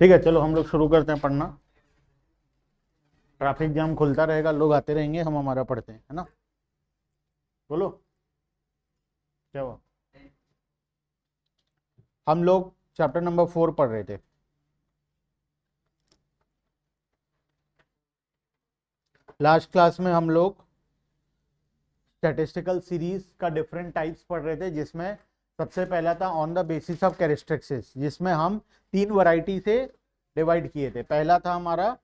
ठीक है, चलो हम लोग शुरू करते हैं पढ़ना। ट्रैफिक जाम खुलता रहेगा, लोग आते रहेंगे, हम हमारा पढ़ते हैं, है ना। बोलो क्या हुआ। हम लोग चैप्टर नंबर 4 पढ़ रहे थे। लास्ट क्लास में हम लोग स्टैटिस्टिकल सीरीज का डिफरेंट टाइप्स पढ़ रहे थे, जिसमें सबसे पहला था on the basis of characteristics, जिसमें हम 3 वैरायटी से डिवाइड किए थे। पहला था हमारा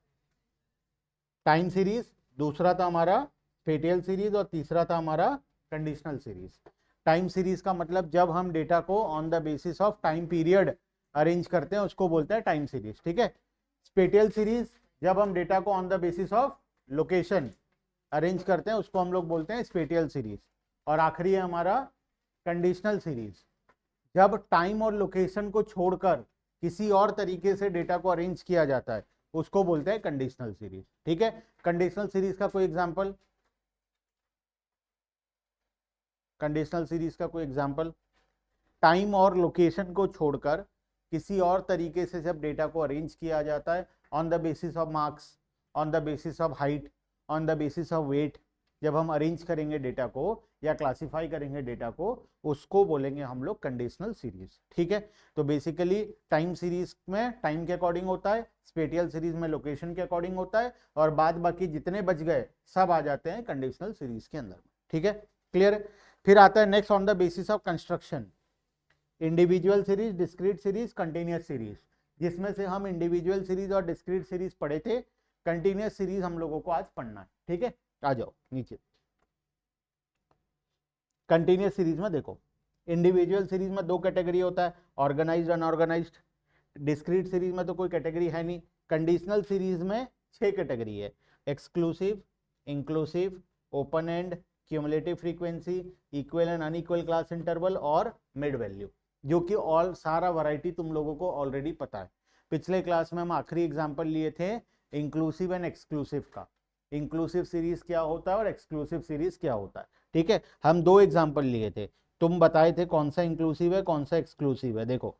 टाइम सीरीज, दूसरा था हमारा स्पेटियल सीरीज और तीसरा था हमारा कंडीशनल सीरीज। टाइम सीरीज का मतलब जब हम डेटा को on the basis of time period arrange करते हैं उसको बोलते हैं टाइम सीरीज। ठीक है। स्पेटियल सीरीज जब हम डेटा को on the basis of location arrange करते हैं उसको हम लोग बोलते हैं स्पेटियल सीरीज। और आखिरी है हमारा कंडीशनल सीरीज, जब टाइम और लोकेशन को छोड़कर किसी और तरीके से डेटा को अरेंज किया जाता है उसको बोलते हैं कंडीशनल सीरीज। ठीक है। कंडीशनल सीरीज का कोई एग्जांपल, कंडीशनल सीरीज का कोई एग्जांपल, टाइम और लोकेशन को छोड़कर किसी और तरीके से जब डेटा को अरेंज किया जाता है on the basis of marks, on the basis of height, on the basis of weight, जब हम अरेंज करेंगे डेटा को या क्लासिफाई करेंगे डेटा को उसको बोलेंगे हम लोग कंडीशनल सीरीज। ठीक है। तो बेसिकली टाइम सीरीज में टाइम के अकॉर्डिंग होता है, स्पेटियल सीरीज में लोकेशन के अकॉर्डिंग होता है, और बाद बाकी जितने बच गए सब आ जाते हैं कंडीशनल सीरीज के अंदर में। ठीक है, क्लियर। फिर आता है next on the basis of construction, individual series, discrete series, continuous series, जिसमें से हम इंडिविजुअल सीरीज और डिस्क्रीट सीरीज पढ़े थे। कंटिन्यूअस सीरीज हम लोगों को आज पढ़ना है। ठीक है, आ जाओ नीचे। कंटिन्यूअस सीरीज में देखो, इंडिविजुअल सीरीज में 2 कैटेगरी होता है, ऑर्गेनाइज्ड, अनऑर्गेनाइज्ड। डिस्क्रीट सीरीज में तो कोई कैटेगरी है नहीं। कंडीशनल सीरीज में 6 कैटेगरी है, exclusive, inclusive, open and, cumulative frequency, equal and unequal class interval और मिड वैल्यू, जो कि ऑल सारा वैरायटी तुम लोगों को ऑलरेडी पता है। पिछले क्लास में हम आखिरी एग्जांपल लिए थे इंक्लूसिव एंड एक्सक्लूसिव का। इंक्लूसिव सीरीज क्या होता है और एक्सक्लूसिव सीरीज क्या होता है। ठीक है, हम 2 एग्जांपल लिए थे, तुम बताए थे कौन सा इंक्लूसिव है कौन सा एक्सक्लूसिव है। देखो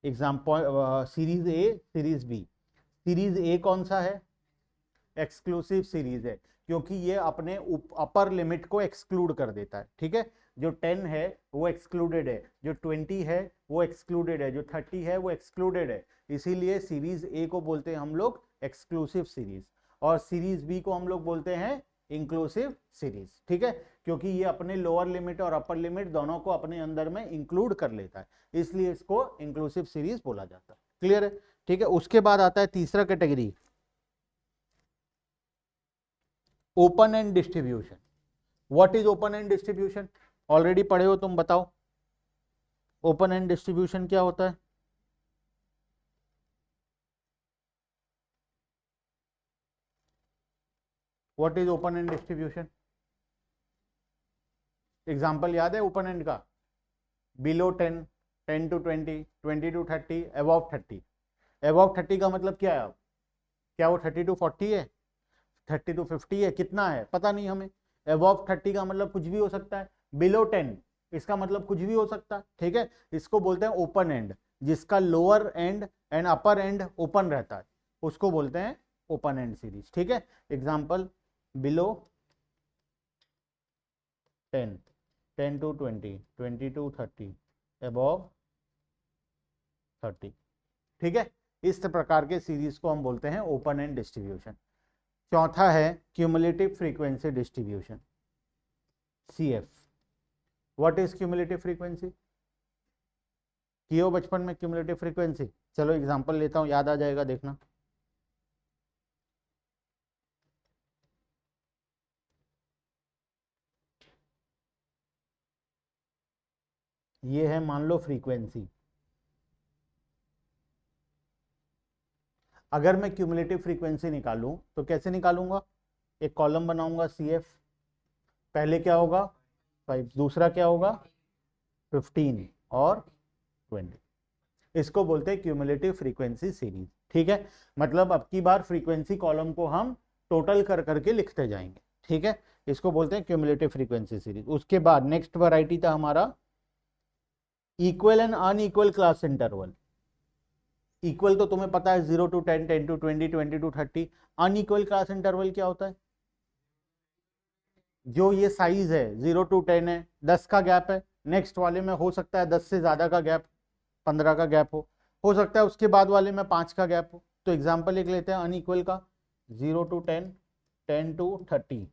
example, series A, series B. Series A कौन सा है, एक्सक्लूसिव सीरीज है, क्योंकि ये अपने अपर लिमिट को एक्सक्लूड कर देता है। ठीक है, जो 10 है वो एक्सक्लूडेड है, जो 20 है वो एक्सक्लूडेड है, जो 30 है वो एक्सक्लूडेड है। इसीलिए सीरीज ए को बोलते हैं हम लोग एक्सक्लूसिव सीरीज, और सीरीज बी को हम लोग बोलते हैं इंक्लूसिव सीरीज। ठीक है, क्योंकि ये अपने लोअर लिमिट और अपर लिमिट दोनों को अपने अंदर में इंक्लूड कर लेता है, इसलिए इसको इंक्लूसिव सीरीज बोला जाता है। क्लियर है। ठीक है, उसके बाद आता है तीसरा category, open and distribution. What is open and distribution, already पढ़े हो तुम, बताओ ओपन एंड डिस्ट्रीब्यूशन क्या होता है। What is open and distribution, example याद है ओपन एंड का, below 10, 10 to 20, 20 to 30, above 30। Above 30 का मतलब क्या है, अब क्या वो 30 to 40 है, 30 to 50 है, कितना है पता नहीं हमें। अबव 30 का मतलब कुछ भी हो सकता है, बिलो 10 इसका मतलब कुछ भी हो सकता है। ठीक है, इसको बोलते हैं ओपन एंड, जिसका lower and and upper and open रहता है उसको बोलते हैं ओपन एंड सीरीज। ठीक है, example below 10, 10 to 20, 20 to 30, above 30। ठीक है, इस प्रकार के सीरीज को हम बोलते हैं ओपन एंड डिस्ट्रीब्यूशन। चौथा है cumulative frequency distribution, CF। What is cumulative frequency, कियो बचपन में क्यूमुलेटिव फ्रीक्वेंसी, चलो एग्जांपल लेता हूं, याद आ जाएगा, देखना। ये है मान लो फ्रीक्वेंसी, अगर मैं क्यूमुलेटिव फ्रीक्वेंसी निकालूं तो कैसे निकालूंगा, एक कॉलम बनाऊंगा CF, पहले क्या होगा 5, दूसरा क्या होगा 15 और 20, इसको बोलते हैं क्यूमुलेटिव फ्रीक्वेंसी सीरीज। ठीक है, मतलब अब की बार फ्रीक्वेंसी कॉलम को हम टोटल कर करके लिखते जाएंगे। ठीक है, इसको बोलते हैं क्यूमुलेटिव फ्रीक्वेंसी सीरीज। उसके बाद नेक्स्ट वैरायटी था हमारा equal and unequal class interval. Equal तो तुम्हें पता है 0 to 10, 10 to 20, 20 to 30। Unequal class interval क्या होता है? जो ये साइज है 0 to 10 है, 10 का गैप है, नेक्स्ट वाले में हो सकता है 10 से ज्यादा का गैप, 15 का गैप हो सकता है उसके बाद वाले में 5 का गैप हो। तो एग्जांपल एक लेते हैं अनइक्वल का, 0 to 10, 10 to 30,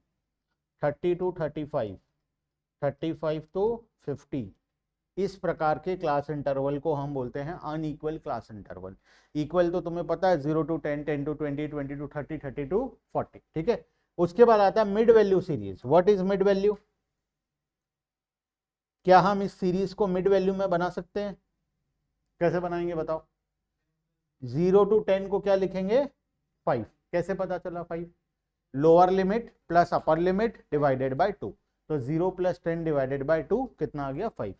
30 to 35, 35 to 50। इस प्रकार के क्लास इंटरवल को हम बोलते हैं अनइक्वल क्लास इंटरवल। इक्वल तो तुम्हें पता है 0 to 10, 10 to 20, 20 to 30, 30 to 40, ठीक है। उसके बाद आता है mid value series. What is mid value? क्या हम इस सीरीज को मिड वैल्यू में बना सकते हैं? कैसे बनाएंगे बताओ? 0 to 10 को क्या लिखेंगे? 5। कैसे पता चला 5? Lower limit plus upper limit divided by 2। तो 0 + 10 डिवाइडेड बाय 2 कितना आ गया? 5।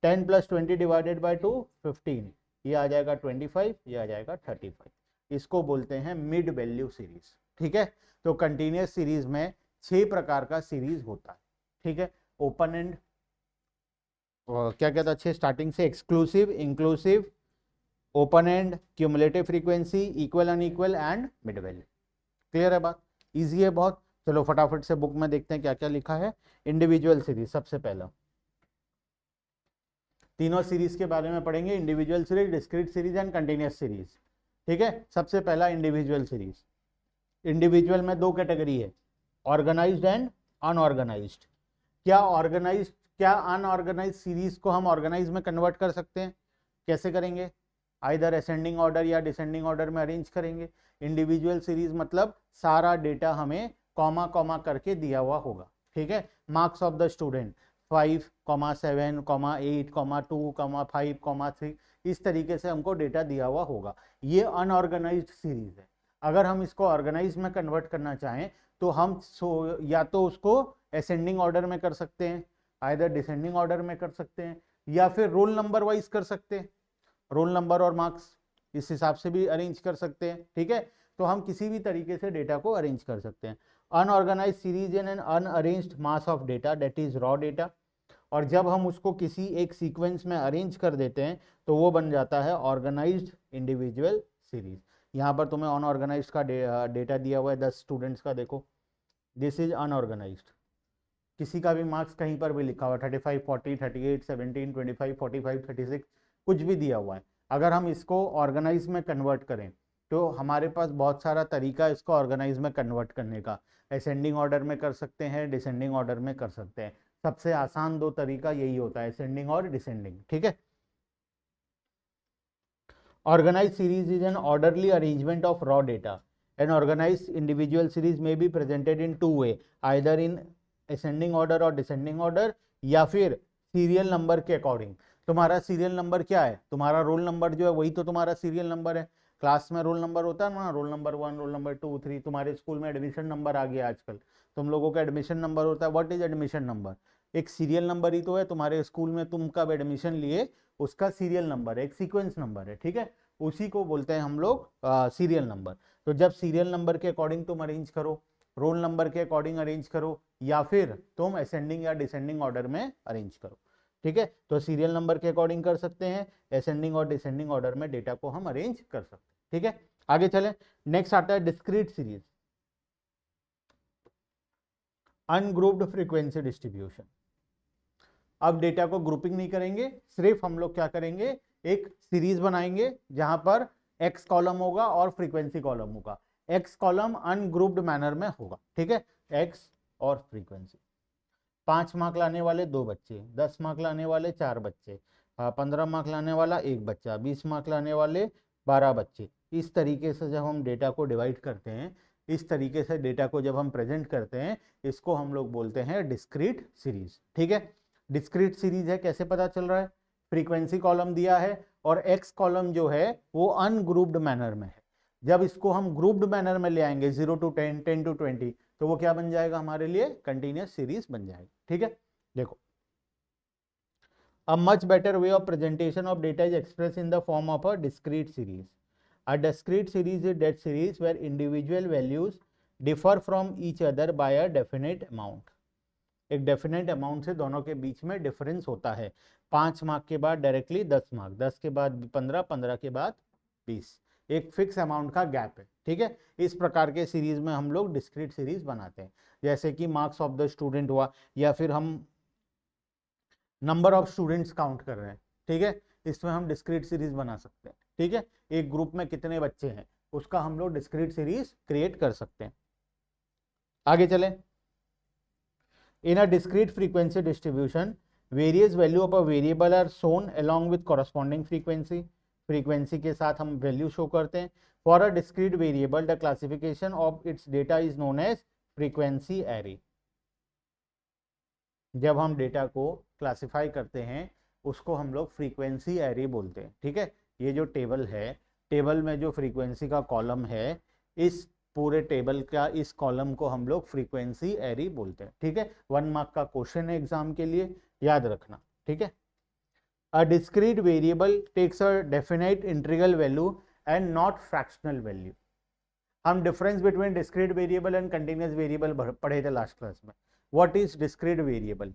10 + 20 डिवाइडेड बाय 2 15। ये आ जाएगा 25, ये आ जाएगा 35। इसको बोलते हैं मिड वैल्यू सीरीज, ठीक है। तो कंटिन्यूअस सीरीज में 6 प्रकार का सीरीज होता है, ठीक है। ओपन एंड, क्या कहता है स्टार्टिंग से, exclusive, inclusive, open and, cumulative frequency, equal unequal and mid value. Clear है बात? इजी है बहुत। चलो फटाफट से बुक में देखते हैं क्या क्या लिखा है। इंडिविजुअल सीरीज सबसे पहला, तीनों सीरीज के बारे में पढ़ेंगे, individual series, discrete series and continuous series, ठीक है। सबसे पहला इंडिविजुअल सीरीज। इंडिविजुअल में दो कैटेगरी है, ऑर्गेनाइज्ड एंड अनऑर्गेनाइज्ड। क्या ऑर्गेनाइज्ड, क्या अनऑर्गेनाइज्ड सीरीज को हम ऑर्गेनाइज में कन्वर्ट कर सकते हैं? कैसे करेंगे? आइदर असेंडिंग ऑर्डर या डिसेंडिंग ऑर्डर में अरेंज करेंगे। इंडिविजुअल सीरीज मतलब सारा डेटा हमें कॉमा कॉमा करके दिया हुआ होगा, ठीक है। मार्क्स ऑफ द स्टूडेंट 5, 7, 8, 2, 5, 3, इस तरीके से हमको डेटा दिया हुआ होगा। ये अनऑर्गेनाइज्ड सीरीज है। अगर हम इसको ऑर्गेनाइज में कन्वर्ट करना चाहें तो हम या तो उसको असेंडिंग ऑर्डर में कर सकते हैं, आइदर डिसेंडिंग ऑर्डर में कर सकते हैं, या फिर रोल नंबर वाइज कर सकते हैं, रोल नंबर और मार्क्स इस हिसाब से भी अरेंज कर सकते हैं, ठीक है। तो हम किसी भी तरीके से डेटा को अरेंज कर सकते हैं। Unorganised series in an unarranged mass of data, that is raw data. और जब हम उसको किसी एक सीक्वेंस में अरेंज कर देते हैं तो वो बन जाता है ऑर्गेनाइज्ड इंडिविजुअल सीरीज। यहाँ पर तुम्हें अनऑर्गेनाइज्ड का डेटा दिया हुआ है 10 स्टूडेंट्स का, देखो दिस इज अनऑर्गेनाइज्ड। किसी का भी मार्क्स कहीं पर भी लिखा हुआ 35, 40, 38, 17, 25, 45, 36, कुछ भी दिया हुआ है। अगर हम इसको ऑर्गेनाइज में कन्वर्ट करें तो हमारे पास बहुत सारा तरीका है इसको ऑर्गेनाइज में कन्वर्ट करने का। असेंडिंग ऑर्डर में कर सकते हैं, डिसेंडिंग ऑर्डर में कर सकते हैं। सबसे आसान दो तरीका यही होता है, असेंडिंग और डिसेंडिंग, ठीक है। Organised series is an orderly arrangement of raw data. An organised individual series में be presented in 2 way, either in ascending order और डिसेंडिंग ऑर्डर, या फिर सीरियल नंबर के अकॉर्डिंग। तुम्हारा सीरियल नंबर क्या है? तुम्हारा रोल नंबर जो है वही तो तुम्हारा सीरियल नंबर है। क्लास में रोल नंबर होता है ना, रोल नंबर 1, रोल नंबर 2, 3। तुम्हारे स्कूल में एडमिशन नंबर आ गया आजकल, तुम लोगों का एडमिशन नंबर होता है। What is admission number? एक सीरियल नंबर ही तो है। तुम्हारे स्कूल में तुम कब एडमिशन लिए उसका सीरियल नंबर है, एक सीक्वेंस नंबर है, ठीक है। उसी को बोलते हैं हम लोग सीरियल नंबर। तो जब सीरियल नंबर के अकॉर्डिंग तुम अरेंज करो, रोल नंबर के अकॉर्डिंग अरेंज करो, या फिर तुम असेंडिंग या डिसेंडिंग ऑर्डर में अरेंज करो, ठीक है। तो सीरियल नंबर के अकॉर्डिंग कर सकते हैं, असेंडिंग और डिसेंडिंग ऑर्डर में डेटा को हम अरेंज कर सकते हैं, ठीक है। आगे चलें, नेक्स्ट आता है discrete series, ungrouped frequency distribution. अब डेटा को ग्रुपिंग नहीं करेंगे, सिर्फ हम लोग क्या करेंगे, एक सीरीज बनाएंगे जहां पर एक्स कॉलम होगा और फ्रीक्वेंसी कॉलम होगा। एक्स कॉलम अनग्रुप्ड मैनर में होगा, ठीक है, एक्स और फ्रीक्वेंसी। 5 मार्क लाने वाले 2 बच्चे, 10 मार्क लाने वाले 4 बच्चे, 15 मार्क लाने वाला 1 बच्चा, 20 मार्क लाने वाले 12 बच्चे। इस तरीके से जब हम डेटा को डिवाइड करते हैं, इस तरीके से डेटा को जब हम प्रेजेंट करते हैं, इसको हम लोग बोलते हैं डिस्क्रीट सीरीज, ठीक है। डिस्क्रीट सीरीज है, कैसे पता चल रहा है? फ्रीक्वेंसी कॉलम दिया है और एक्स कॉलम जो है वो अनग्रुप्ड मैनर में है। जब इसको हम ग्रुप्ड मैनर में ले आएंगे 0 to 10, 10 to 20, तो वो क्या बन जाएगा हमारे लिए? कंटिन्यूअस सीरीज बन जाएगी, ठीक है। देखो, a much better way of presentation of data is express in the form of a discrete series. A discrete series is that series where individual values differ from each other by a definite amount. एक definite amount से दोनों के बीच में difference होता है। 5 mark के बाद directly 10 mark, 10 के बाद 15, 15 के बाद 20 एक फिक्स अमाउंट का गैप है, ठीक है। इस प्रकार के सीरीज में हम लोग डिस्क्रीट सीरीज बनाते हैं, जैसे कि मार्क्स ऑफ द स्टूडेंट हुआ, या फिर हम नंबर ऑफ स्टूडेंट्स काउंट कर रहे हैं, ठीक है, इसमें हम डिस्क्रीट सीरीज बना सकते हैं, ठीक है। एक ग्रुप में कितने बच्चे हैं उसका हम लोग डिस्क्रीट सीरीज क्रिएट कर सकते हैं। आगे चलें। In a discrete frequency distribution various value of a variable are shown along with corresponding frequency, frequency के साथ हम वैल्यू शो करते हैं। For a discrete variable the classification of its data is known as frequency array. जब हम data को classify करते हैं उसको हम लोग फ्रीक्वेंसी एरे बोलते हैं, ठीक है। ये जो टेबल है, टेबल में जो फ्रीक्वेंसी का कॉलम है, इस पूरे टेबल का इस कॉलम को हम लोग फ्रीक्वेंसी एरे बोलते हैं, ठीक है। 1 मार्क का क्वेश्चन है एग्जाम के लिए, याद रखना, ठीक है। A discrete variable takes a definite integral value and not fractional value. हम difference between discrete variable and continuous variable पढ़े थे लास्ट क्लास में। What is discrete variable?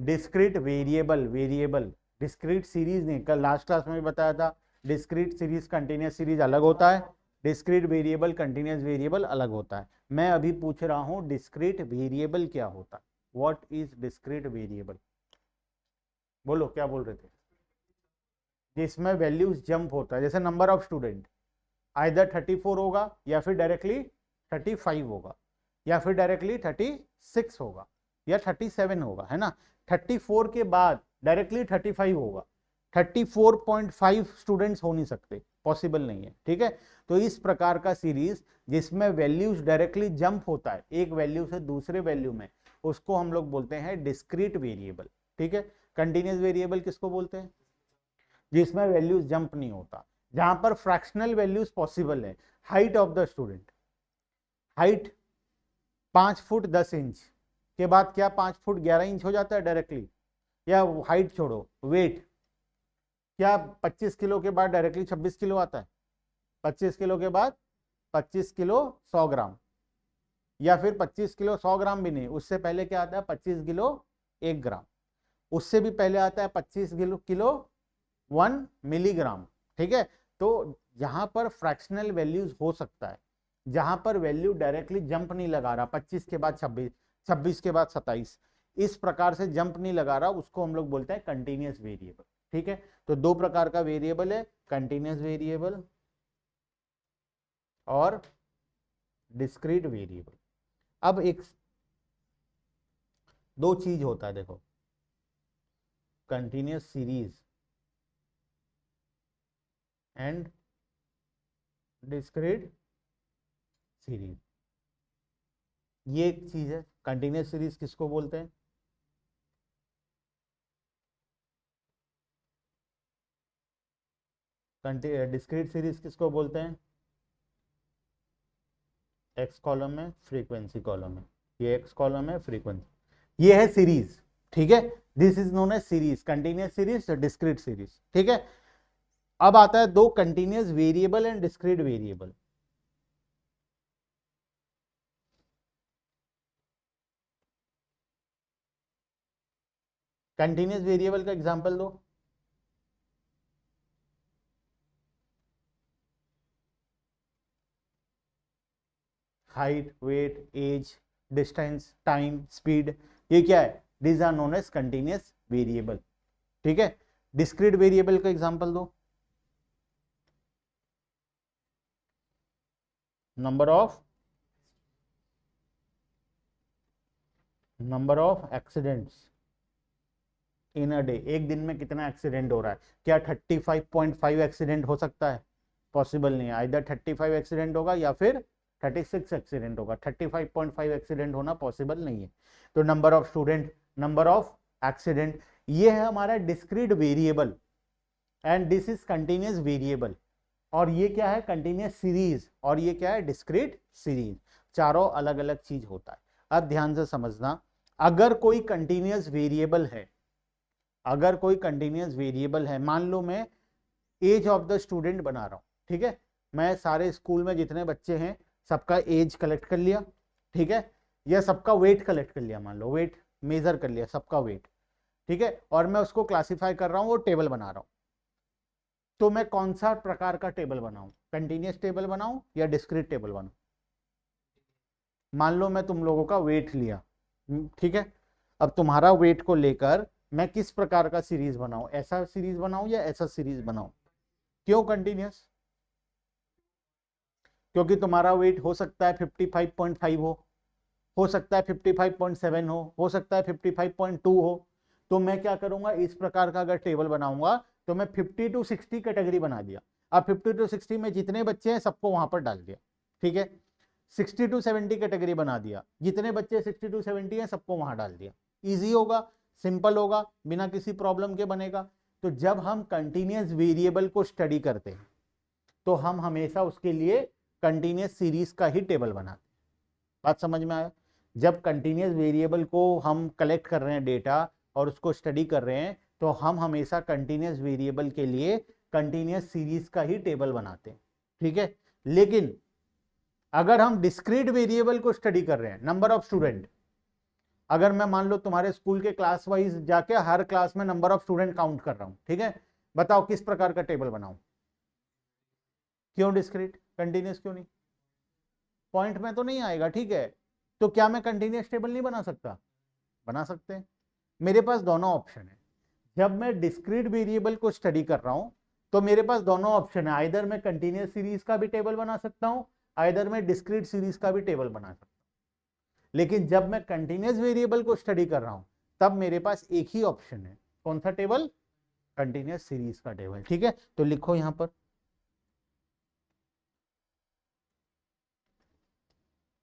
Discrete variable, discrete series नहीं, कल लास्ट क्लास में भी बताया था, डिस्क्रीट सीरीज कंटिन्यूअस सीरीज अलग होता है, डिस्क्रीट वेरिएबल कंटिन्यूअस वेरिएबल अलग होता है। मैं अभी पूछ रहा हूं डिस्क्रीट वेरिएबल क्या होता है, व्हाट इज डिस्क्रीट वेरिएबल? बोलो क्या बोल रहे थे? जिसमें वैल्यूज जंप होता है, जैसे नंबर ऑफ स्टूडेंट आइदर 34 होगा, या फिर डायरेक्टली 35 होगा, या फिर डायरेक्टली 36 होगा, या 37 होगा, है ना। 34 के बाद डायरेक्टली 35 होगा, 34.5 स्टूडेंट्स हो नहीं सकते, पॉसिबल नहीं है, ठीक है। तो इस प्रकार का सीरीज जिसमें वैल्यूज डायरेक्टली जंप होता है एक वैल्यू से दूसरे वैल्यू में, उसको हम लोग बोलते हैं डिस्क्रीट वेरिएबल, ठीक है। कंटिन्यूअस वेरिएबल किसको बोलते हैं? जिसमें वैल्यूज जंप नहीं होता, जहां पर फ्रैक्शनल वैल्यूज पॉसिबल है। Height of the student, height 5 foot 10 inch के बाद क्या 5 फुट 11 इंच हो जाता है डायरेक्टली? या हाइट छोड़ो, वेट क्या 25 किलो के बाद डायरेक्टली 26 किलो आता है? 25 किलो के बाद 25 किलो 100 ग्राम, या फिर 25 किलो 100 ग्राम भी नहीं, उससे पहले क्या आता है 25 किलो 1 ग्राम, उससे भी पहले आता है 25 किलो 1 मिलीग्राम, ठीक है। तो जहां पर फ्रैक्शनल वैल्यूज हो सकता है, जहां पर वैल्यू डायरेक्टली जंप नहीं लगा रहा, 25 के बाद 26, 26 के बाद 27, इस प्रकार से जंप नहीं लगा रहा, उसको हम लोग बोलते हैं कंटिन्यूअस वेरिएबल, ठीक है। तो दो प्रकार का वेरिएबल है, कंटिन्यूअस वेरिएबल और डिस्क्रीट वेरिएबल। अब एक दो चीज होता है, देखो, continuous series and discrete series, ये एक चीज है। कंटिन्यूअस सीरीज किसको बोलते हैं? डिस्क्रीट सीरीज किसको बोलते हैं? एक्स कॉलम में, फ्रीक्वेंसी कॉलम में, ये एक्स कॉलम है, फ्रीक्वेंसी, ये है सीरीज, ठीक है। This is known as series, continuous series, discrete series, ठीक है। अब आता है दो continuous variable and discrete variable. Continuous variable का एग्जांपल दो। Height, weight, age, distance, time, speed, ये क्या है? These are known as continuous variable, ठीक है। डिस्क्रीट वेरिएबल का एग्जांपल दो। Number of accidents in a day, एक दिन में कितना एक्सीडेंट हो रहा है? क्या 35.5 एक्सीडेंट हो सकता है? पॉसिबल नहीं है, आइदर 35 एक्सीडेंट होगा या फिर 36 एक्सीडेंट होगा, 35.5 एक्सीडेंट होना पॉसिबल नहीं है। तो number of student, number of accident, ये है हमारा discrete variable, and this is continuous variable. और ये क्या है? कंटिन्यूअस सीरीज, और ये क्या है? Discrete series. चारों अलग अलग चीज होता है। अब ध्यान से समझना, अगर कोई कंटिन्यूअस वेरिएबल है, अगर कोई कंटिन्यूअस वेरिएबल है, मान लो मैं एज ऑफ द स्टूडेंट बना रहा हूं, ठीक है। मैं सारे स्कूल में जितने बच्चे हैं सबका एज कलेक्ट कर लिया, ठीक है, या सबका वेट कलेक्ट कर लिया, मान लो वेट मेजर कर लिया, सबका वेट, ठीक है, और मैं उसको क्लासिफाई कर रहा हूं, वो टेबल बना रहा हूं। तो मैं कौन सा प्रकार का टेबल बनाऊं, कंटिन्यूस टेबल बनाऊं या डिस्क्रीट टेबल बनाऊं? मान लो मैं तुम लोगों का वेट लिया, ठीक है, अब तुम्हारा वेट को लेकर मैं किस प्रकार का सीरीज बनाऊं, ऐसा सीरीज बनाऊं या ऐसा सीरीज बनाऊं? क्यों कंटिन्यूस? क्योंकि तुम्हारा वेट हो सकता है 55.5 हो सकता है 55.7 हो सकता है 55.2 हो। तो मैं क्या करूंगा, इस प्रकार का अगर टेबल बनाऊंगा तो मैं 50 to 60 कैटेगरी बना दिया। अब 50 to 60 में जितने बच्चे हैं सबको वहां पर डाल दिया, ठीक है। 60 to 70 कैटेगरी बना दिया, जितने बच्चे 60 to 70 हैं सबको वहां डाल दिया। इजी होगा, सिंपल होगा, बिना किसी प्रॉब्लम के बनेगा। तो जब हम कंटिन्यूस वेरिएबल को स्टडी करते हैं तो हम हमेशा उसके लिए कंटिन्यूस सीरीज का ही टेबल बनाते हैं। बात समझ में आया? जब कंटिन्यूस वेरिएबल को हम कलेक्ट कर रहे हैं डेटा और उसको स्टडी कर रहे हैं तो हम हमेशा कंटिन्यूस वेरिएबल के लिए कंटिन्यूस सीरीज का ही टेबल बनाते हैं, ठीक है। लेकिन अगर हम डिस्क्रीट वेरिएबल को स्टडी कर रहे हैं, नंबर ऑफ स्टूडेंट, अगर मैं मान लो तुम्हारे स्कूल के क्लास वाइज जाके हर क्लास में नंबर ऑफ स्टूडेंट काउंट कर रहा हूं, ठीक है, बताओ किस प्रकार का टेबल बनाऊं? क्यों डिस्क्रीट? कंटिन्यूस क्यों नहीं? पॉइंट में तो नहीं आएगा, ठीक है। तो क्या मैं कंटिन्यूस टेबल नहीं बना सकता? बना सकते हैं। मेरे पास दोनों ऑप्शन है। जब मैं डिस्क्रीट वेरिएबल को स्टडी कर रहा हूं तो मेरे पास दोनों ऑप्शन है, आइदर मैं कंटिन्यूस सीरीज का भी टेबल बना सकता हूं, आइदर मैं डिस्क्रीट सीरीज का भी टेबल बना सकता हूं। लेकिन जब मैं कंटिन्यूस वेरिएबल को स्टडी कर रहा हूं तब मेरे पास एक ही ऑप्शन है, कौन सा टेबल? कंटिन्यूस सीरीज का टेबल, ठीक है। तो लिखो यहां पर,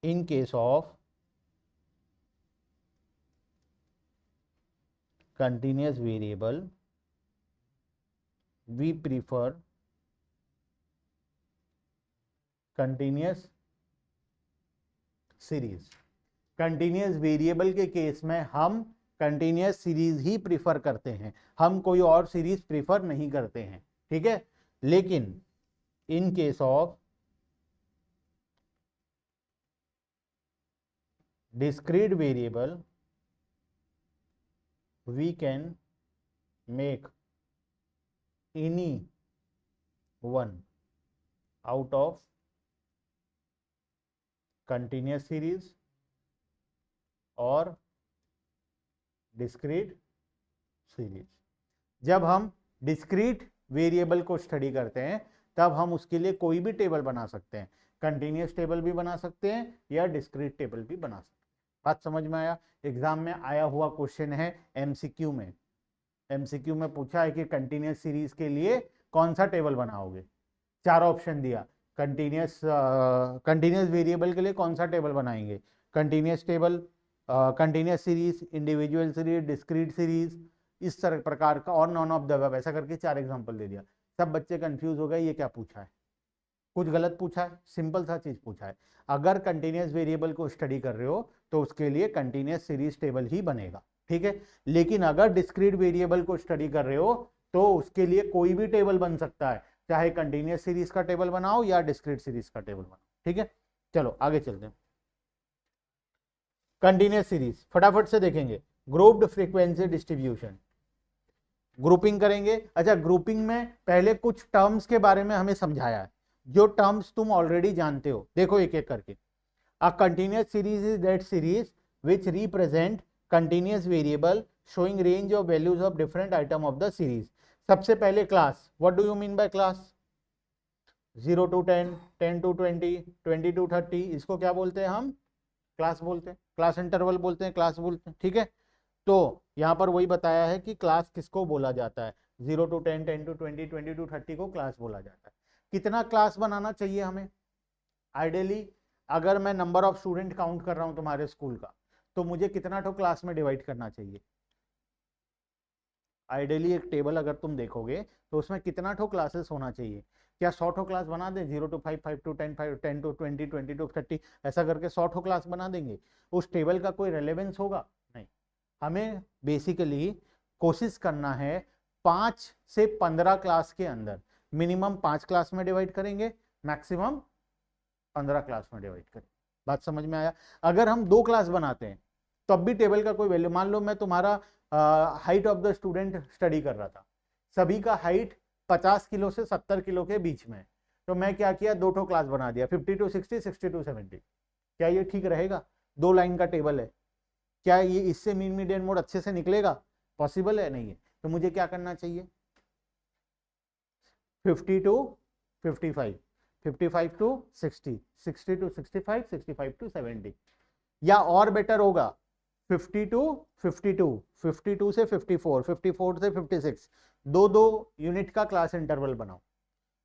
in case of continuous variable we prefer continuous series. Continuous variable के केस में हम कंटिन्यूस सीरीज ही प्रीफर करते हैं, हम कोई और सीरीज प्रीफर नहीं करते हैं, ठीक है। लेकिन in case of discrete variable we can make any one out of continuous series और discrete series। जब हम discrete वेरिएबल को स्टडी करते हैं तब हम उसके लिए कोई भी टेबल बना सकते हैं, कंटिन्यूस टेबल भी बना सकते हैं या डिस्क्रीट टेबल भी बना सकते हैं। बात समझ में आया? एग्जाम में आया हुआ क्वेश्चन है एमसीक्यू में, एमसीक्यू में पूछा है कि कंटिन्यूस सीरीज के लिए कौन सा टेबल बनाओगे? चार ऑप्शन दिया, कंटिन्यूस वेरिएबल के लिए कौन सा टेबल बनाएंगे, continuous table, continuous series, individual series, discrete series, इस तरह प्रकार का, और नॉन ऑफ द अबव, ऐसा करके चार एग्जांपल दे दिया। सब बच्चे कंफ्यूज हो गए, ये क्या पूछा है, कुछ गलत पूछा है, सिंपल सा चीज पूछा है। अगर कंटिन्यूस वेरिएबल को स्टडी कर रहे हो तो उसके लिए कंटिन्यूस सीरीज टेबल ही बनेगा, ठीक है। लेकिन अगर डिस्क्रीट वेरिएबल को स्टडी कर रहे हो तो उसके लिए कोई भी टेबल बन सकता है, चाहे कंटिन्यूस सीरीज का टेबल बनाओ या डिस्क्रीट सीरीज का टेबल बनाओ, ठीक है। चलो आगे चलते हैं। कंटिन्यूस सीरीज फटाफट से देखेंगे, ग्रुप्ड फ्रीक्वेंसी डिस्ट्रीब्यूशन, ग्रुपिंग करेंगे। अच्छा, ग्रुपिंग में पहले कुछ टर्म्स के बारे में हमें समझाया है, जो टर्म्स तुम ऑलरेडी जानते हो, देखो एक एक करके। A continuous series is that series which represent continuous variable showing range of values of different item of the series. सबसे पहले class, what do you mean by class? 0 to 10, 10 to 20, 20 to 30, इसको क्या बोलते हैं हम? क्लास बोलते हैं, class interval बोलते हैं, क्लास बोलते हैं, ठीक है। तो यहाँ पर वही बताया है कि क्लास किसको बोला जाता है, 0 to 10, 10 to 20, 20 to 30 को क्लास बोला जाता है। कितना क्लास बनाना चाहिए हमें? आइडियली अगर मैं नंबर ऑफ स्टूडेंट काउंट कर रहा हूं तुम्हारे स्कूल का तो मुझे कितना ठो क्लास में डिवाइड करना चाहिए? आइडियली एक टेबल अगर तुम देखोगे तो उसमें कितना ठो क्लासेस होना चाहिए? क्या 100 ठो क्लास बना दें? 0 to 5, 5 to 10, 10 to 20, 20 to 30, ऐसा करके 100 ठो क्लास बना देंगे? उस टेबल का कोई रेलेवेंस होगा? नहीं। हमें बेसिकली कोशिश करना है 5 से 15 क्लास के अंदर, मिनिमम 5 क्लास में डिवाइड करेंगे, मैक्सिमम 15 क्लास में डिवाइड करें। बात समझ में आया? अगर हम 2 क्लास बनाते हैं तब भी टेबल का कोई वैल्यू, मान लो मैं तुम्हारा height of the student study कर रहा था, सभी का हाइट 50 किलो से 70 किलो के बीच में, तो मैं क्या किया, 2 ठो क्लास बना दिया, 50 to 60, 60 to 70। क्या ये ठीक रहेगा? 2 लाइन का टेबल है, क्या ये इससे मीन मीडियन मोड अच्छे से निकलेगा? पॉसिबल है? नहीं है। तो मुझे क्या करना चाहिए, 50 to 55, 55 to 60, 60 to 65, 65 to 70, या और बेटर होगा 50 to 52, 52 से 54, 54 से 56, 2-2 यूनिट का क्लास इंटरवल बनाओ,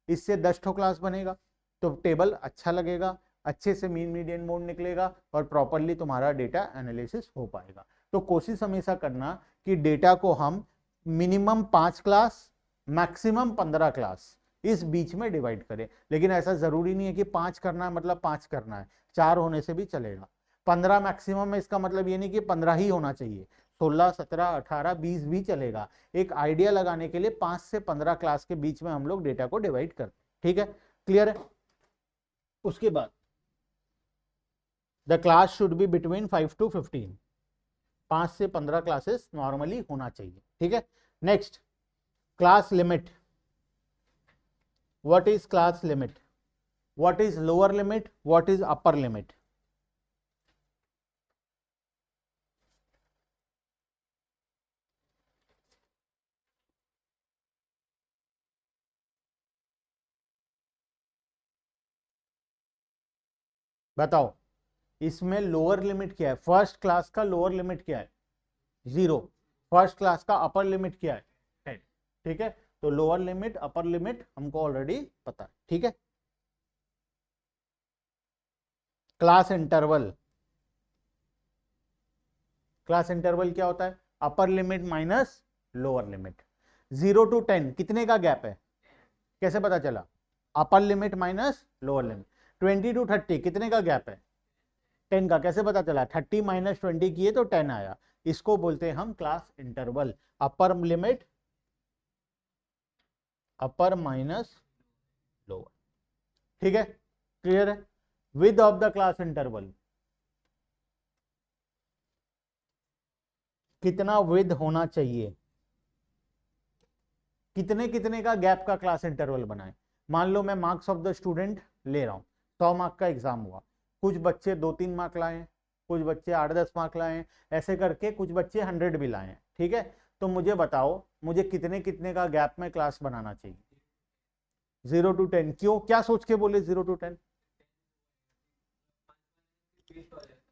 इससे 10 ठो क्लास बनेगा, तो टेबल अच्छा लगेगा, अच्छे से मीन मीडियन मोड निकलेगा और प्रॉपरली तुम्हारा डेटा एनालिसिस हो पाएगा। तो कोशिश हमेशा करना कि डेटा को हम मिनिमम 5 क्लास, मैक्सिमम 15 क्लास इस बीच में डिवाइड करें। लेकिन ऐसा जरूरी नहीं है कि 5 करना है मतलब 5 करना है, 4 होने से भी चलेगा। 15 मैक्सिमम है, इसका मतलब ये नहीं कि 15 ही होना चाहिए, 16, 17, 18, 20 भी चलेगा। एक आइडिया लगाने के लिए 5 से 15 क्लास के बीच में हम लोग डेटा को डिवाइड करते हैं। ठीक है, क्लियर है? उसके बाद the class should be between 5 to 15, 5 से 15 क्लासेस नॉर्मली होना चाहिए। ठीक है, next class limit. What is class limit? What is lower limit? What is upper limit? बताओ, इसमें लोअर लिमिट क्या है? फर्स्ट क्लास का लोअर लिमिट क्या है? 0। फर्स्ट क्लास का अपर लिमिट क्या है? 10। ठीक है, तो लोअर लिमिट अपर लिमिट हमको ऑलरेडी पता है। ठीक है, क्लास इंटरवल। क्लास इंटरवल क्या होता है? Upper limit minus lower limit. 0 to 10 कितने का गैप है? कैसे पता चला? Upper limit minus lower limit. 20 to 30 कितने का गैप है? 10 का। कैसे पता चला? 30 माइनस 20 किए तो 10 आया। इसको बोलते हैं हम क्लास इंटरवल। अपर लिमिट, अपर माइनस लोअर। ठीक है, क्लियर है? With of the class interval, कितना विद होना चाहिए? कितने कितने का गैप का क्लास इंटरवल बनाए? मान लो मैं मार्क्स ऑफ द स्टूडेंट ले रहा हूं, 100 मार्क का एग्जाम हुआ, कुछ बच्चे 2-3 मार्क लाए, कुछ बच्चे 8-10 मार्क लाए, ऐसे करके कुछ बच्चे 100 भी लाए। ठीक है, तो मुझे बताओ, मुझे कितने कितने का गैप में क्लास बनाना चाहिए? 0 to 10। क्यों, क्या सोच के बोले 0 to 10?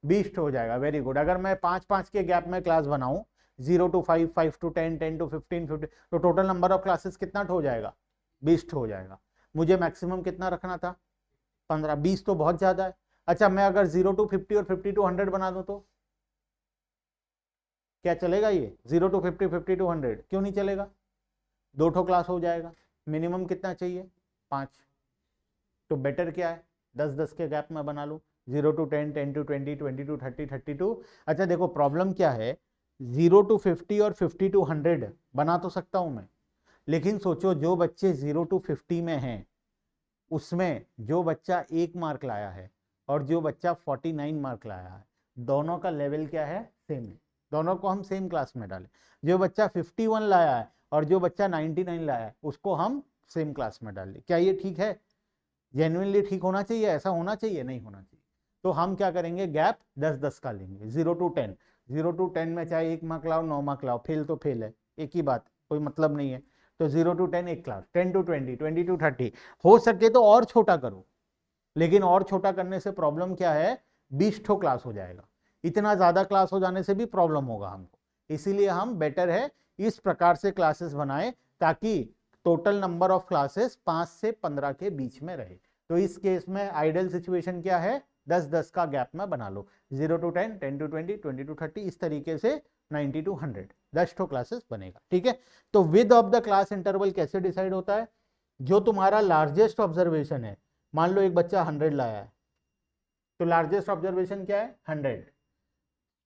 20 हो जाएगा। Very good. अगर मैं 5-5 के गैप में क्लास बनाऊं, 0 to 5, 5 to 10, 10 to 15, 15, तो टोटल नंबर ऑफ क्लासेस कितना हो जाएगा? 20 हो जाएगा। मुझे मैक्सिमम कितना रखना था? 15। 20 तो बहुत ज्यादा है। अच्छा, मैं अगर 0 to 50 और 50 to 100 बना दूं तो क्या चलेगा? ये 0 to 50, 50 to 100 क्यों नहीं चलेगा? 2 ठो क्लास हो जाएगा। मिनिमम कितना चाहिए? 5। तो बेटर क्या है? 10-10 के गैप में बना लूं, 0 to 10, 10 to 20, 20 to 30, 30 to। अच्छा देखो, प्रॉब्लम क्या है, 0 to 50 और 50 to 100 बना तो सकता हूं मैं, लेकिन सोचो जो बच्चे 0 to 50 में हैं, उसमें जो बच्चा 1 मार्क लाया है और जो बच्चा 49 मार्क लाया है, दोनों का लेवल क्या है? सेम है। दोनों को हम सेम क्लास में डालें। जो बच्चा 51 लाया है और जो बच्चा 99 लाया है, उसको हम सेम क्लास में डाल दें। क्या ये ठीक है? जेन्युइनली ठीक होना चाहिए? ऐसा होना चाहिए? नहीं होना चाहिए। तो हम क्या करेंगे, गैप 10-10 का लेंगे। 0 to 10, 0 to 10 में चाहे 1 मार्क लाओ 9 मार्क लाओ, फेल तो फेल है, एक ही बात, कोई मतलब नहीं है। तो 0 to 10 एक क्लास, 10 to 20, 20 to 30, हो सके तो और छोटा करो, लेकिन और छोटा करने से प्रॉब्लम क्या है, 20 ठो क्लास हो जाएगा। इतना ज्यादा क्लास हो जाने से भी प्रॉब्लम होगा हमको, इसीलिए हम बेटर है इस प्रकार से क्लासेस बनाए ताकि टोटल नंबर ऑफ क्लासेस 5 से 15 के बीच में रहे। तो इस केस में आइडियल सिचुएशन क्या है, 10-10 का गैप में बना लो, 0 to 10, 10 to 20, 20 to 30, इस तरीके से 90 to 100, 10 ठो क्लासेस बनेगा। ठीक है, तो with of the class interval कैसे डिसाइड होता है? जो तुम्हारा लार्जेस्ट ऑब्जर्वेशन है, मान लो एक बच्चा 100 लाया है, तो लार्जेस्ट ऑब्जर्वेशन क्या है? 100।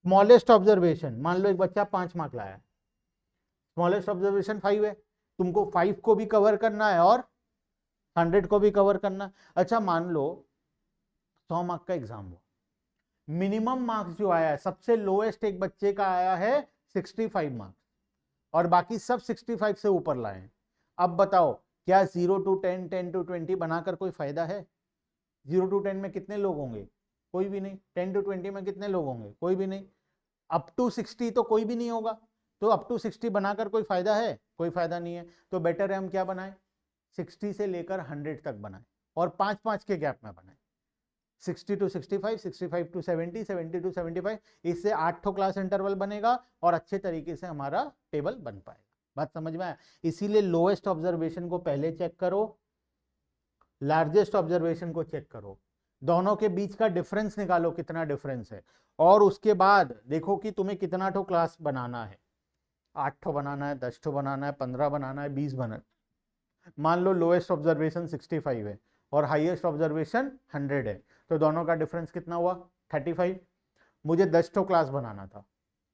स्मॉलेस्ट ऑब्जर्वेशन, मान लो एक बच्चा 5 मार्क लाया है, स्मॉलेस्ट ऑब्जर्वेशन 5 है, तुमको 5 को भी कवर करना है और 100 को भी कवर करना है। अच्छा, मान लो 100 मार्क का एग्जाम हुआ, मिनिमम मार्क्स जो आया है, सबसे लोएस्ट एक बच्चे का आया है 65 मार्क्स और बाकी सब 65 से ऊपर लाए हैं। अब बताओ क्या 0 to 10, 10 to 20 बनाकर कोई फायदा है? 0 to 10 में कितने लोग होंगे? कोई भी नहीं। 10 to 20 में कितने लोग होंगे? कोई भी नहीं। अप टू 60 तो कोई भी नहीं होगा, तो अप टू 60 बनाकर कोई फायदा है? कोई फायदा नहीं है। तो बेटर है हम क्या बनाएं, 60 से लेकर 100 तक बनाएं और 5-5 के गैप में बनाएं। 60 to 65, 65 to 70, 70 to 75, इससे 8 क्लास इंटरवल बनेगा और अच्छे तरीके से हमारा टेबल बन पाएगा। बात समझ में आया? इसीलिए लोएस्ट ऑब्जर्वेशन को पहले चेक करो, लार्जेस्ट ऑब्जर्वेशन को चेक करो, दोनों के बीच का डिफरेंस निकालो कितना डिफरेंस है, और उसके बाद देखो कि तुम्हें कितना ठो क्लास बनाना है। 8 ठो बनाना है, 10 ठो बनाना है, 15 बनाना है, 20 बनाना है। मान लो लोएस्ट ऑब्जर्वेशन 65 है और हाईएस्ट ऑब्जर्वेशन 100 है, तो दोनों का डिफरेंस कितना हुआ? 35। मुझे 10 ठो क्लास बनाना था,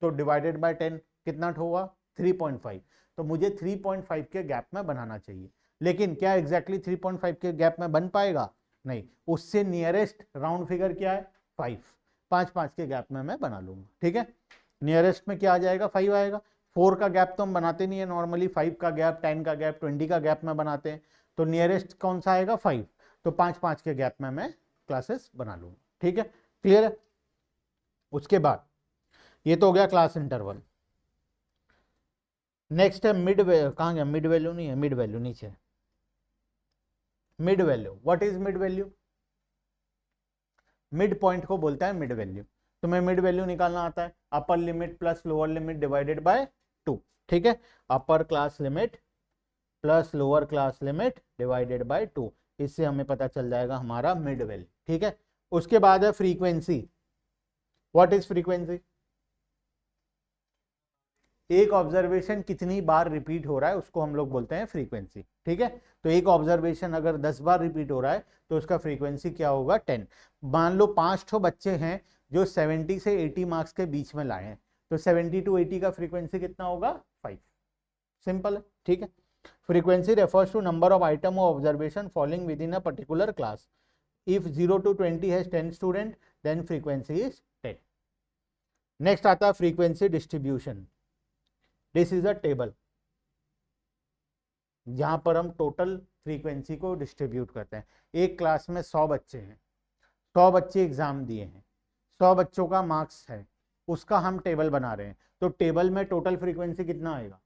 तो डिवाइडेड बाय 10 कितना ठो हुआ? 3.5। तो मुझे 3.5 के गैप में बनाना चाहिए, लेकिन क्या एग्जैक्टली 3.5 के गैप में बन पाएगा? नहीं। उससे नियरेस्ट राउंड फिगर क्या है? 5। 5-5 के गैप में मैं बना लूंगा। ठीक है, नियरेस्ट में क्या आ जाएगा? 5 आएगा। 4 का गैप तो हम बनाते नहीं है नॉर्मली, 5 का गैप, 10 का गैप, 20 का गैप में बनाते हैं, तो नियरेस्ट कौन सा आएगा? 5। तो 5-5 के गैप में मैं क्लासेस बना लूंगा। ठीक है, क्लियर है? उसके बाद ये तो हो गया क्लास इंटरवल। नेक्स्ट है मिड वैल्यू। कहाँ गया? मिड वैल्यू नहीं है, मिड वैल्यू नीचे। Mid value, what is mid value? Mid point को बोलता है मिड वैल्यू। तुम्हें मिड वैल्यू निकालना आता है, upper limit plus lower limit divided by 2। ठीक है, upper class limit plus lower class limit divided by 2, इससे हमें पता चल जाएगा हमारा मिड वैल्यू। ठीक है, उसके बाद है फ्रीक्वेंसी। What is frequency? एक ऑब्जर्वेशन कितनी बार रिपीट हो रहा है उसको हम लोग बोलते हैं फ्रीक्वेंसी। ठीक है, तो एक ऑब्जर्वेशन अगर 10 बार रिपीट हो रहा है तो उसका फ्रीक्वेंसी क्या होगा? 10। मान लो 5 ठो बच्चे हैं जो 70 से 80 मार्क्स के बीच में लाए हैं, तो 70 to 80 का फ्रीक्वेंसी कितना होगा? 5। सिंपल है। ठीक है, frequency refers to number of item of observation following with in a particular class. If 0 to 20 has 10 student, then frequency is 10। Next आता है frequency distribution. This is a table जहां पर हम टोटल फ्रीक्वेंसी को distribute करते हैं। एक class में 100 बच्चे हैं, 100 बच्चे एग्जाम दिए हैं, 100 बच्चों का मार्क्स है, उसका हम टेबल बना रहे हैं, तो टेबल में टोटल फ्रीक्वेंसी कितना आएगा?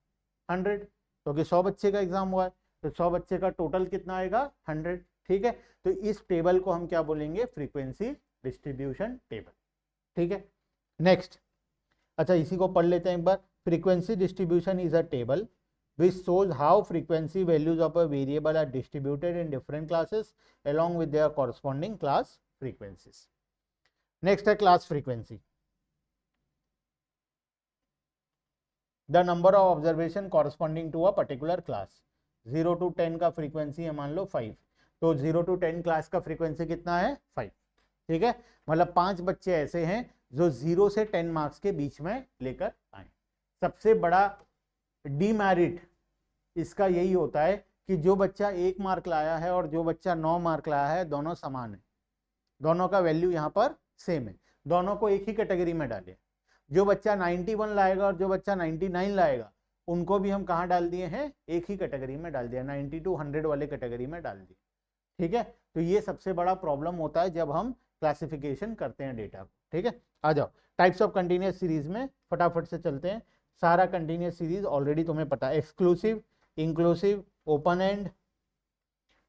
100, क्योंकि 100 बच्चे का एग्जाम हुआ है, तो 100 बच्चे का टोटल कितना आएगा? 100। ठीक है, तो इस टेबल को हम क्या बोलेंगे? Frequency distribution table. ठीक है, नेक्स्ट। अच्छा, इसी को पढ़ लेते हैं एक बार। Frequency distribution is a table which shows how frequency values of a variable are distributed in different classes along with their corresponding class frequencies. Next है class frequency. The number of observation corresponding to a particular class. 0 to 10 का frequency है मान लो 5, तो 0 to 10 class का frequency कितना है? 5। ठीक है, मतलब 5 बच्चे ऐसे हैं जो 0 से 10 मार्क्स के बीच में लेकर आए। सबसे बड़ा डीमेरिट इसका यही होता है कि जो बच्चा 1 मार्क लाया है और जो बच्चा 9 मार्क लाया है, दोनों समान है, दोनों का वैल्यू यहाँ पर सेम है, दोनों को एक ही कैटेगरी में डाले। जो बच्चा 91 लाएगा और जो बच्चा 99 लाएगा, उनको भी हम कहाँ डाल दिए हैं? एक ही कैटेगरी में डाल दिया, 90 to 100 वाले कैटेगरी में डाल दिए। ठीक है, तो ये सबसे बड़ा प्रॉब्लम होता है जब हम क्लासिफिकेशन करते हैं डेटा को। ठीक है, आ जाओ टाइप्स ऑफ कंटिन्यूअस सीरीज में फटाफट से चलते हैं। सारा कंटिन्यूअस सीरीज ऑलरेडी तुम्हें पता है, exclusive, inclusive, open and,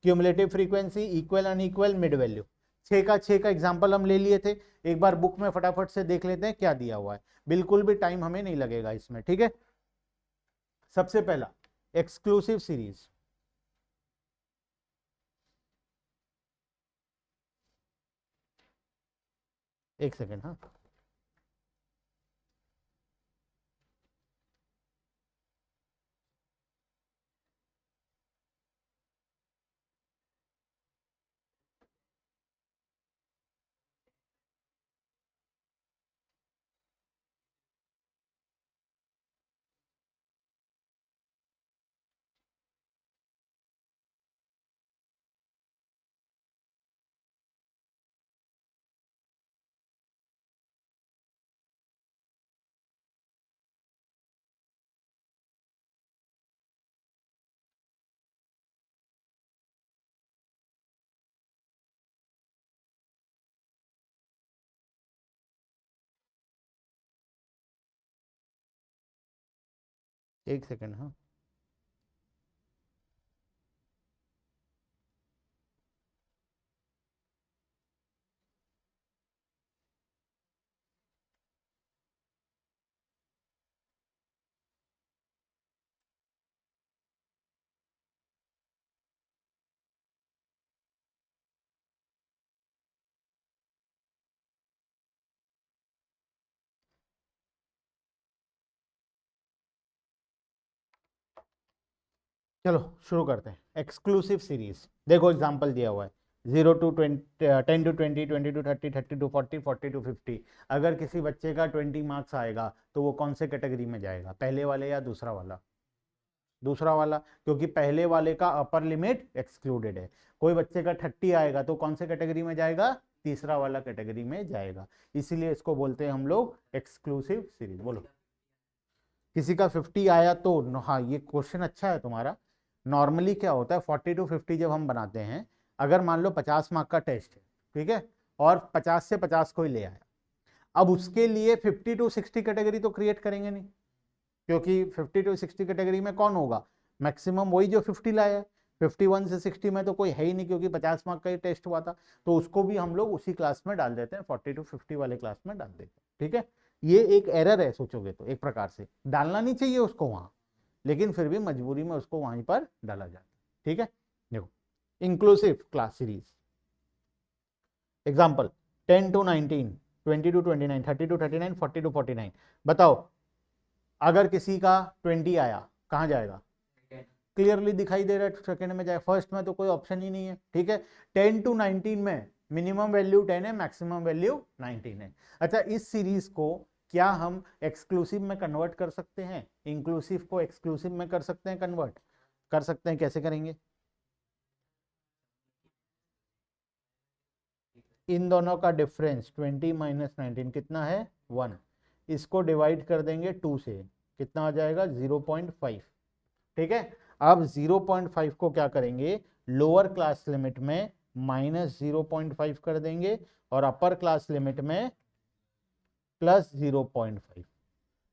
cumulative frequency, equal, unequal, mid value. 6 का एग्जांपल हम ले लिए थे, एक बार बुक में फटाफट से देख लेते हैं क्या दिया हुआ है, बिल्कुल भी टाइम हमें नहीं लगेगा इसमें। ठीक है, सबसे पहला एक्सक्लूसिव सीरीज। एक सेकेंड, हाँ। एक सेकेंड, हाँ। चलो शुरू करते हैं। एक्सक्लूसिव सीरीज देखो, एग्जांपल दिया हुआ है 0 to 20, 10 to 20, 20 to 30, 30 to 40, 40 to 50। अगर किसी बच्चे का 20 मार्क्स आएगा तो वो कौन से कैटेगरी में जाएगा, पहले वाले या दूसरा वाला? दूसरा वाला, क्योंकि पहले वाले का अपर लिमिट एक्सक्लूडेड है। कोई बच्चे का 30 आएगा तो कौन से कैटेगरी में जाएगा, तीसरा वाला कैटेगरी में जाएगा। इसीलिए इसको बोलते हैं हम लोग एक्सक्लूसिव सीरीज। बोलो, किसी का 50 आया तो हाँ, ये क्वेश्चन अच्छा है तुम्हारा। नॉर्मली क्या होता है, 40 to 50 जब हम बनाते हैं, अगर मान लो 50 मार्क का टेस्ट है, ठीक है, और 50 से 50 कोई ले आया, अब उसके लिए 50 to 60 कैटेगरी तो क्रिएट करेंगे नहीं, क्योंकि 50 to 60 कैटेगरी में कौन होगा, मैक्सिमम वही जो 50 लाया है। 51 से 60 में तो कोई है ही नहीं, क्योंकि 50 मार्क का ही टेस्ट हुआ था, तो उसको भी हम लोग उसी क्लास में डाल देते हैं, 40 to 50 वाले क्लास में डाल देते हैं। ठीक है, ये एक एरर है, सोचोगे तो एक प्रकार से डालना नहीं चाहिए उसको वहां, लेकिन फिर भी मजबूरी में उसको वहीं पर डाला जाता है। ठीक है, देखो inclusive class series example 10 to 19, 20 to 29, 30 to 39, 40 to 49। बताओ, अगर किसी का 20 आया कहाँ जाएगा, क्लियरली दिखाई दे रहा है, सेकंड में जाए, फर्स्ट में तो कोई ऑप्शन ही नहीं है। ठीक है, 10 to 19 में मिनिमम वैल्यू 10 है, मैक्सिमम वैल्यू 19 है। अच्छा, इस सीरीज को क्या हम एक्सक्लूसिव में कन्वर्ट कर सकते हैं, इंक्लूसिव को एक्सक्लूसिव में कर सकते हैं, कन्वर्ट कर सकते हैं। कैसे करेंगे, इन दोनों का डिफरेंस 20 माइनस 19 कितना है, 1। इसको डिवाइड कर देंगे 2 से, कितना आ जाएगा, 0.5। ठीक है, अब 0.5 को क्या करेंगे, लोअर क्लास लिमिट में -0.5 कर देंगे और अपर क्लास लिमिट में +0.5।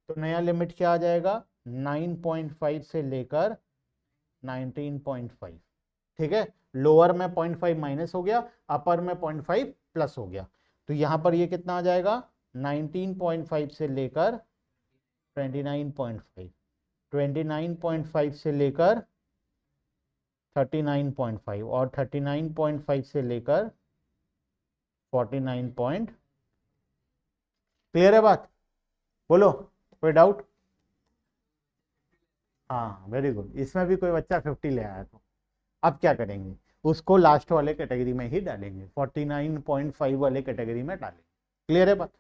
तो नया लिमिट क्या आ जाएगा, 9.5 से लेकर 19.5। ठीक है, लोअर में 0.5 माइनस हो गया, अपर में 0.5 प्लस हो गया। तो यहां पर ये कितना आ जाएगा, 19.5 से लेकर 29.5, 29.5 से लेकर 39.5 और 39.5 से लेकर 49. क्लियर है बात, बोलो कोई डाउट? हाँ वेरी गुड, इसमें भी कोई बच्चा 50 ले आया तो अब क्या करेंगे, उसको लास्ट वाले कैटेगरी में ही डालेंगे, 49.5 वाले कैटेगरी में डालेंगे। क्लियर है बात?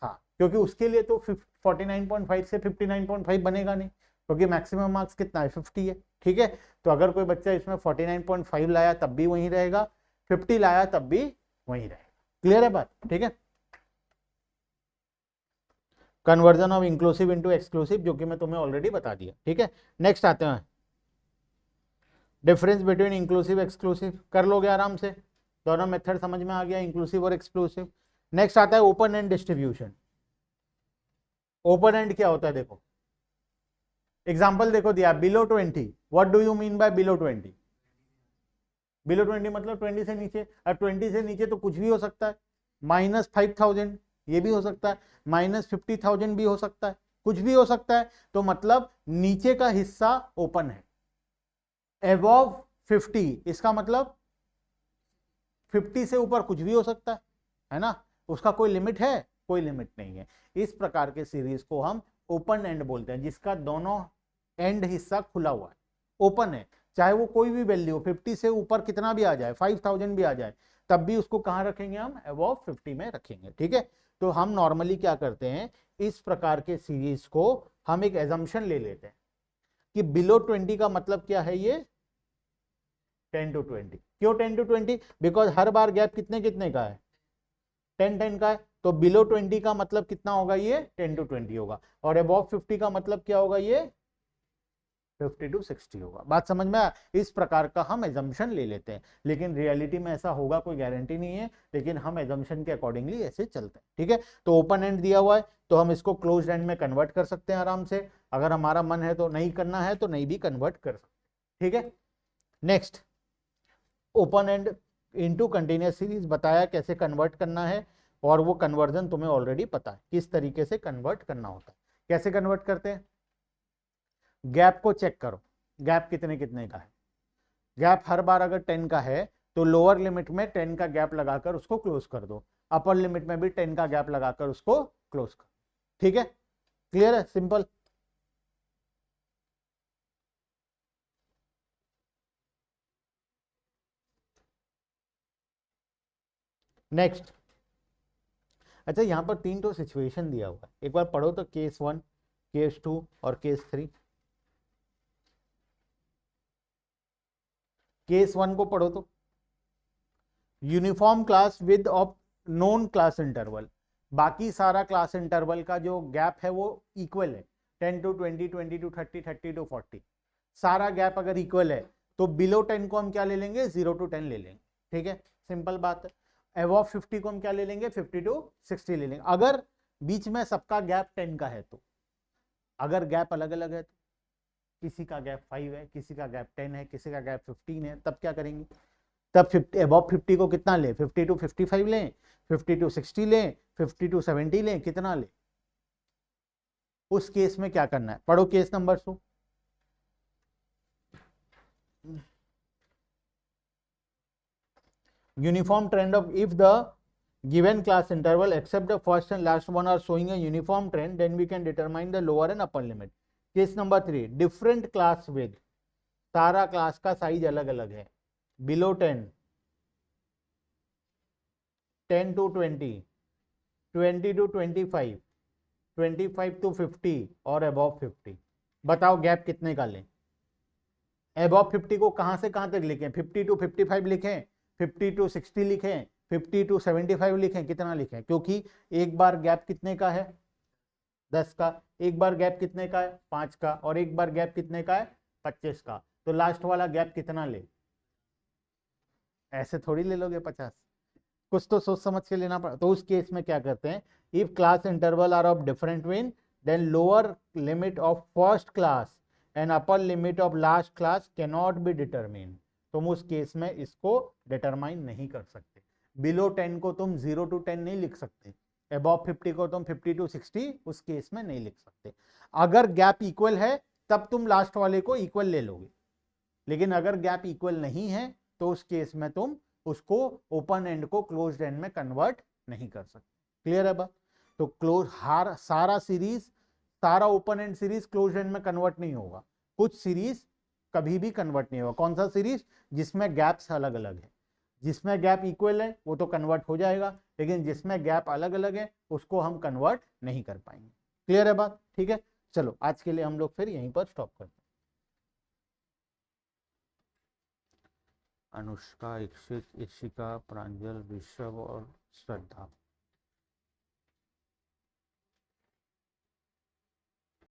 हाँ, क्योंकि उसके लिए तो 49.5 से 59.5 बनेगा नहीं, क्योंकि मैक्सिमम मार्क्स कितना है, 50 है। ठीक है, तो अगर कोई बच्चा इसमें 49.5 लाया तब भी वहीं रहेगा, 50 लाया तब भी वहीं रहेगा। क्लियर है बात? ठीक है, conversion of inclusive into exclusive, जो कि मैं तुम्हें ऑलरेडी बता दिया। ठीक है, नेक्स्ट आते हैं, डिफरेंस बिटवीन इंक्लूसिव एक्सक्लूसिव, कर लोगे आराम से, दोनों मेथड समझ में आ गया, इंक्लूसिव और एक्सक्लूसिव। नेक्स्ट आता है open and distribution. Open and क्या होता है, देखो एग्जांपल देखो दिया, below 20, what do you mean by below 20? Below 20 मतलब 20 से नीचे, और 20 से नीचे तो कुछ भी हो सकता है, -5,000 ये भी हो सकता है, -50,000 भी हो सकता है, कुछ भी हो सकता है। तो मतलब नीचे का हिस्सा ओपन है। एबव 50 इसका मतलब 50 से ऊपर कुछ भी हो सकता है ना, उसका कोई लिमिट है, कोई लिमिट नहीं है। इस प्रकार के सीरीज को हम ओपन एंड बोलते हैं, जिसका दोनों एंड हिस्सा खुला हुआ है, ओपन है, चाहे वो कोई भी वैल्यू 50 से ऊपर कितना भी आ जाए, 5,000 भी आ जाए, तब भी उसको कहां रखेंगे हम, अबव 50 में रखेंगे। ठीक है, तो हम नॉर्मली क्या करते हैं, इस प्रकार के सीरीज को हम एक एजम्पशन ले लेते हैं कि बिलो 20 का मतलब क्या है, ये 10 to 20। क्यों 10 to 20? Because her bar gap कितने कितने का है, 10-10 का है, तो बिलो 20 का मतलब कितना होगा, ये 10 to 20 होगा, और अबव 50 का मतलब क्या होगा, ये 50 to 60 होगा। बात समझ में आया? इस प्रकार का हम एजम्पशन ले लेते हैं, लेकिन रियलिटी में ऐसा होगा कोई गारंटी नहीं है, लेकिन हम एजम्पशन के अकॉर्डिंगली ऐसे चलते हैं। ठीक है, तो ओपन एंड दिया हुआ है तो हम इसको क्लोज एंड में कन्वर्ट कर सकते हैं आराम से, अगर हमारा मन है तो, नहीं करना है तो नहीं भी कन्वर्ट कर सकते। ठीक है, next open and into continuous series बताया कैसे कन्वर्ट करना है, और वो कन्वर्जन तुम्हें ऑलरेडी पता है किस तरीके से कन्वर्ट करना होता है। कैसे कन्वर्ट करते हैं? गैप को चेक करो, गैप कितने कितने का है। गैप हर बार अगर 10 का है तो लोअर लिमिट में 10 का गैप लगाकर उसको क्लोज कर दो, अपर लिमिट में भी 10 का गैप लगाकर उसको क्लोज कर। ठीक है, क्लियर है, सिंपल। नेक्स्ट, अच्छा यहां पर 3 तो सिचुएशन दिया हुआ है, एक बार पढ़ो तो, केस 1, केस 2 और केस 3। केस 1 को पढ़ो तो, uniform class with of known class interval, बाकी सारा क्लास इंटरवल का जो गैप है वो इक्वल है, 10 to 20, 20 to 30, 30 to 40, सारा गैप अगर इक्वल है तो बिलो 10 को हम क्या ले लेंगे, 0 to 10 ले लेंगे। ठीक है, सिंपल बात है। अबव 50 को हम क्या ले लेंगे, 50 to 60 ले लेंगे, अगर बीच में सबका गैप 10 का है तो। अगर गैप अलग अलग है तो, किसी का गैप 5 है, किसी का गैप 10 है, किसी का गैप 15 है, तब क्या करेंगे, तब 50 अबव 50 को कितना लें, 50 to 55 लें, 50 to 60 लें, 50 to 70 लें, कितना लें? उस केस में क्या करना है, पढ़ो case number 2। Uniform trend of, if the given class interval except the first and last one are showing a uniform trend, then we can determine the lower and upper limit. Case number 3, different class with, सारा class का size अलग अलग है, below 10, 10 to 20, 20 to 25, 25 to 50 और above 50। बताओ gap कितने का लें? अबव 50 को कहां से कहां तक लिखें, 50 to 55 लिखें, 50 to 60 लिखें, 50 to 75 लिखें, कितना लिखें? क्योंकि एक बार गैप कितने का है, 10 का, एक बार गैप कितने का है, 5 का, और एक बार गैप कितने का है, 25 का, तो लास्ट वाला गैप कितना ले? ऐसे थोड़ी ले लोगे 50, कुछ तो सोच समझ के लेना पड़ा। तो उस केस में क्या करते हैं, if class interval are of different mean, then lower limit of first class and upper limit of last class can not be determine. तुम उस केस में इसको डिटरमाइन नहीं कर सकते। बिलो 10 को तुम 0 to 10 नहीं लिख सकते, अबव 50 को तुम 50 to 60 उस केस में नहीं लिख सकते। अगर गैप इक्वल है तब तुम लास्ट वाले को इक्वल ले लोगे, लेकिन अगर गैप इक्वल नहीं है तो उस केस में तुम उसको ओपन एंड को क्लोज्ड एंड में कन्वर्ट नहीं कर सकते। क्लियर है बात? तो क्लोज हार सारा सीरीज, सारा open and series closed end में कन्वर्ट नहीं होगा, कुछ सीरीज कभी भी कन्वर्ट नहीं होगा। कौन सा सीरीज? जिसमें गैप्स अलग अलग है। जिसमें गैप इक्वल है वो तो कन्वर्ट हो जाएगा, लेकिन जिसमें गैप अलग अलग है उसको हम कन्वर्ट नहीं कर पाएंगे। क्लियर है बात? ठीक है, चलो आज के लिए हम लोग फिर यहीं पर स्टॉप करते हैं। अनुष्का, इक्षित, इशिका, प्रांजल, ऋषभ और श्रद्धा।